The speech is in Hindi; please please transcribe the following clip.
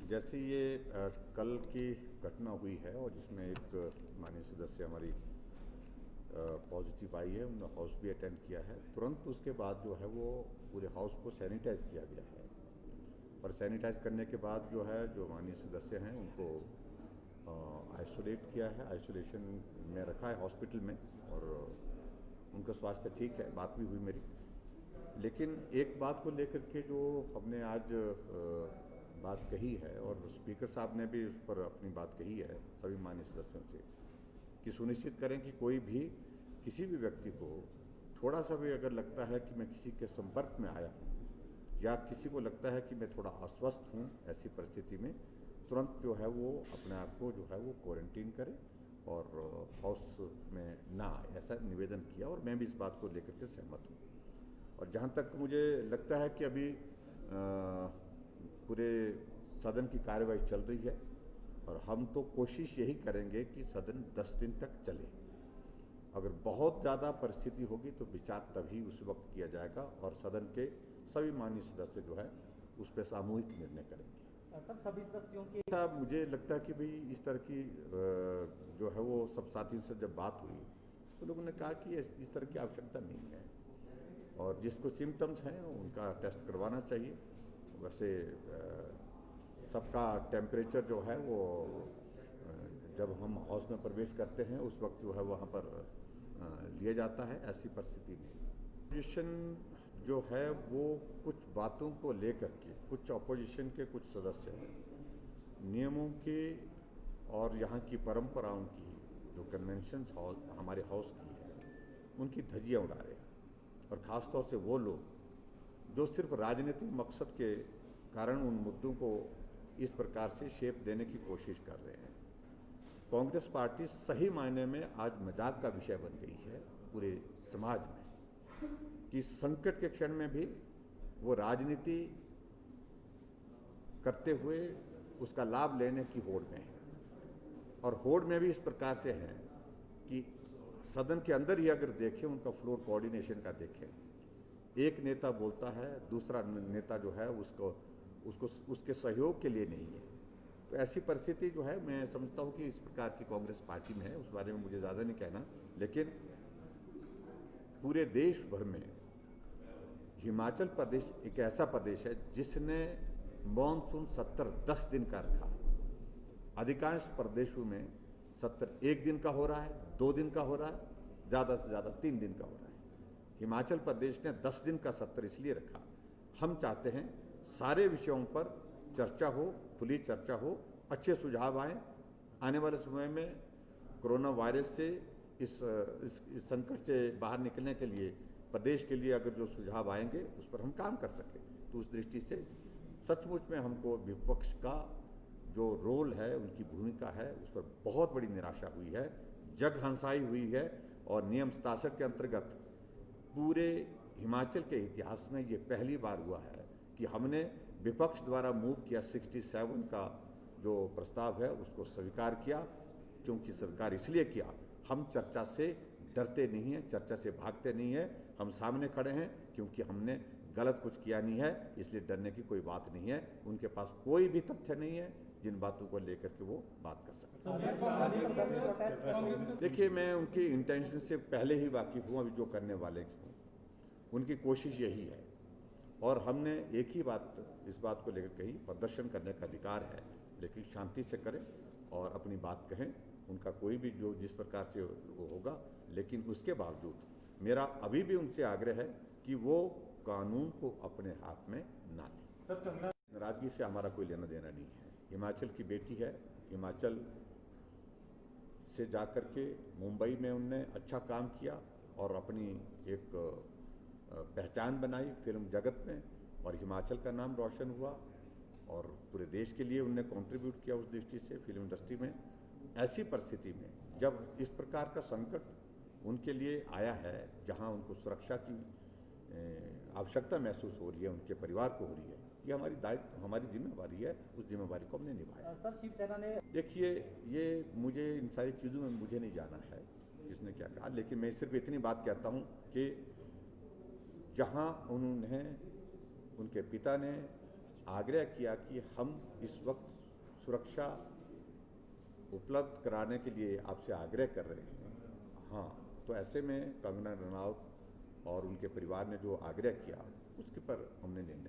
जैसे ये कल की घटना हुई है और जिसमें एक माननीय सदस्य हमारी पॉजिटिव आई है, उन्होंने हाउस भी अटेंड किया है। तुरंत उसके बाद जो है वो पूरे हाउस को सैनिटाइज किया गया है और सैनिटाइज करने के बाद जो है जो माननीय सदस्य हैं उनको आइसोलेट किया है, आइसोलेशन में रखा है हॉस्पिटल में और उनका स्वास्थ्य ठीक है। बात भी हुई मेरी, लेकिन एक बात को लेकर के जो हमने आज बात कही है और स्पीकर साहब ने भी उस पर अपनी बात कही है सभी माननीय सदस्यों से कि सुनिश्चित करें कि कोई भी किसी भी व्यक्ति को थोड़ा सा भी अगर लगता है कि मैं किसी के संपर्क में आया हूँ या किसी को लगता है कि मैं थोड़ा अस्वस्थ हूँ, ऐसी परिस्थिति में तुरंत जो है वो अपने आप को जो है वो क्वारंटीन करे और हाउस में ना आए, ऐसा निवेदन किया और मैं भी इस बात को लेकर के सहमत हूँ। और जहाँ तक मुझे लगता है कि अभी पूरे सदन की कार्यवाही चल रही है और हम तो कोशिश यही करेंगे कि सदन 10 दिन तक चले। अगर बहुत ज़्यादा परिस्थिति होगी तो विचार तभी उस वक्त किया जाएगा और सदन के सभी माननीय सदस्य जो है उस पर सामूहिक निर्णय करेंगे। सब सभी सदस्यों के मुझे लगता है कि भाई इस तरह की जो है वो सब साथियों से जब बात हुई तो लोगों ने कहा कि इस तरह की आवश्यकता नहीं है और जिसको सिम्टम्स हैं उनका टेस्ट करवाना चाहिए। वैसे सबका टेम्परेचर जो है वो जब हम हाउस में प्रवेश करते हैं उस वक्त जो है वहाँ पर लिया जाता है। ऐसी परिस्थिति में अपोजिशन जो है वो कुछ बातों को लेकर के कुछ अपोजिशन के कुछ सदस्य नियमों की और यहाँ की परंपराओं की जो कन्वेंशन हमारे हाउस की है उनकी धज्जियाँ उड़ा रहे हैं और ख़ासतौर से वो लोग जो सिर्फ राजनीतिक मकसद के कारण उन मुद्दों को इस प्रकार से शेप देने की कोशिश कर रहे हैं। कांग्रेस पार्टी सही मायने में आज मजाक का विषय बन गई है पूरे समाज में कि संकट के क्षण में भी वो राजनीति करते हुए उसका लाभ लेने की होड़ में है और होड़ में भी इस प्रकार से है कि सदन के अंदर ही अगर देखें उनका फ्लोर कोऑर्डिनेशन का देखें, एक नेता बोलता है दूसरा नेता जो है उसको उसके सहयोग के लिए नहीं है। तो ऐसी परिस्थिति जो है मैं समझता हूँ कि इस प्रकार की कांग्रेस पार्टी में है, उस बारे में मुझे ज़्यादा नहीं कहना, लेकिन पूरे देश भर में हिमाचल प्रदेश एक ऐसा प्रदेश है जिसने मॉनसून 10 दिन का रखा। अधिकांश प्रदेशों में 1 दिन का हो रहा है, 2 दिन का हो रहा है, ज़्यादा से ज़्यादा 3 दिन का हो रहा है। हिमाचल प्रदेश ने 10 दिन का सत्र इसलिए रखा। हम चाहते हैं सारे विषयों पर चर्चा हो, खुली चर्चा हो, अच्छे सुझाव आए। आने वाले समय में कोरोना वायरस से इस संकट से बाहर निकलने के लिए प्रदेश के लिए अगर जो सुझाव आएंगे उस पर हम काम कर सकें। तो उस दृष्टि से सचमुच में हमको विपक्ष का जो रोल है, उनकी भूमिका है, उस पर बहुत बड़ी निराशा हुई है, जगहंसाई हुई है और नियम 67 के अंतर्गत पूरे हिमाचल के इतिहास में ये पहली बार हुआ है कि हमने विपक्ष द्वारा मूव किया 67 का जो प्रस्ताव है उसको स्वीकार किया। क्योंकि स्वीकार इसलिए किया, हम चर्चा से डरते नहीं हैं, चर्चा से भागते नहीं हैं, हम सामने खड़े हैं क्योंकि हमने गलत कुछ किया नहीं है, इसलिए डरने की कोई बात नहीं है। उनके पास कोई भी तथ्य नहीं है जिन बातों को लेकर के वो बात कर सकते। देखिए, मैं उनकी इंटेंशन से पहले ही वाकिफ हूँ, अभी जो करने वाले हूँ उनकी कोशिश यही है और हमने एक ही बात इस बात को लेकर कही, प्रदर्शन करने का अधिकार है लेकिन शांति से करें और अपनी बात कहें। उनका कोई भी जो जिस प्रकार से वो होगा, लेकिन उसके बावजूद मेरा अभी भी उनसे आग्रह है कि वो कानून को अपने हाथ में ना लें। नाराजगी से हमारा कोई लेना देना नहीं है। हिमाचल की बेटी है, हिमाचल से जाकर के मुंबई में उनने अच्छा काम किया और अपनी एक पहचान बनाई फिल्म जगत में और हिमाचल का नाम रोशन हुआ और पूरे देश के लिए उनने कंट्रीब्यूट किया उस दृष्टि से फिल्म इंडस्ट्री में। ऐसी परिस्थिति में जब इस प्रकार का संकट उनके लिए आया है जहां उनको सुरक्षा की आवश्यकता महसूस हो रही है, उनके परिवार को हो रही है, ये हमारी दायित्व, हमारी जिम्मेवारी है, उस जिम्मेवारी को हमने निभाया। सर, शिवसेना ने देखिए, ये मुझे इन सारी चीज़ों में मुझे नहीं जाना है किसने क्या कहा, लेकिन मैं सिर्फ इतनी बात कहता हूँ कि जहाँ उन्हें उनके पिता ने आग्रह किया कि हम इस वक्त सुरक्षा उपलब्ध कराने के लिए आपसे आग्रह कर रहे हैं। हाँ, तो ऐसे में कंगना रनौत और उनके परिवार ने जो आग्रह किया उसके पर हमने निर्णय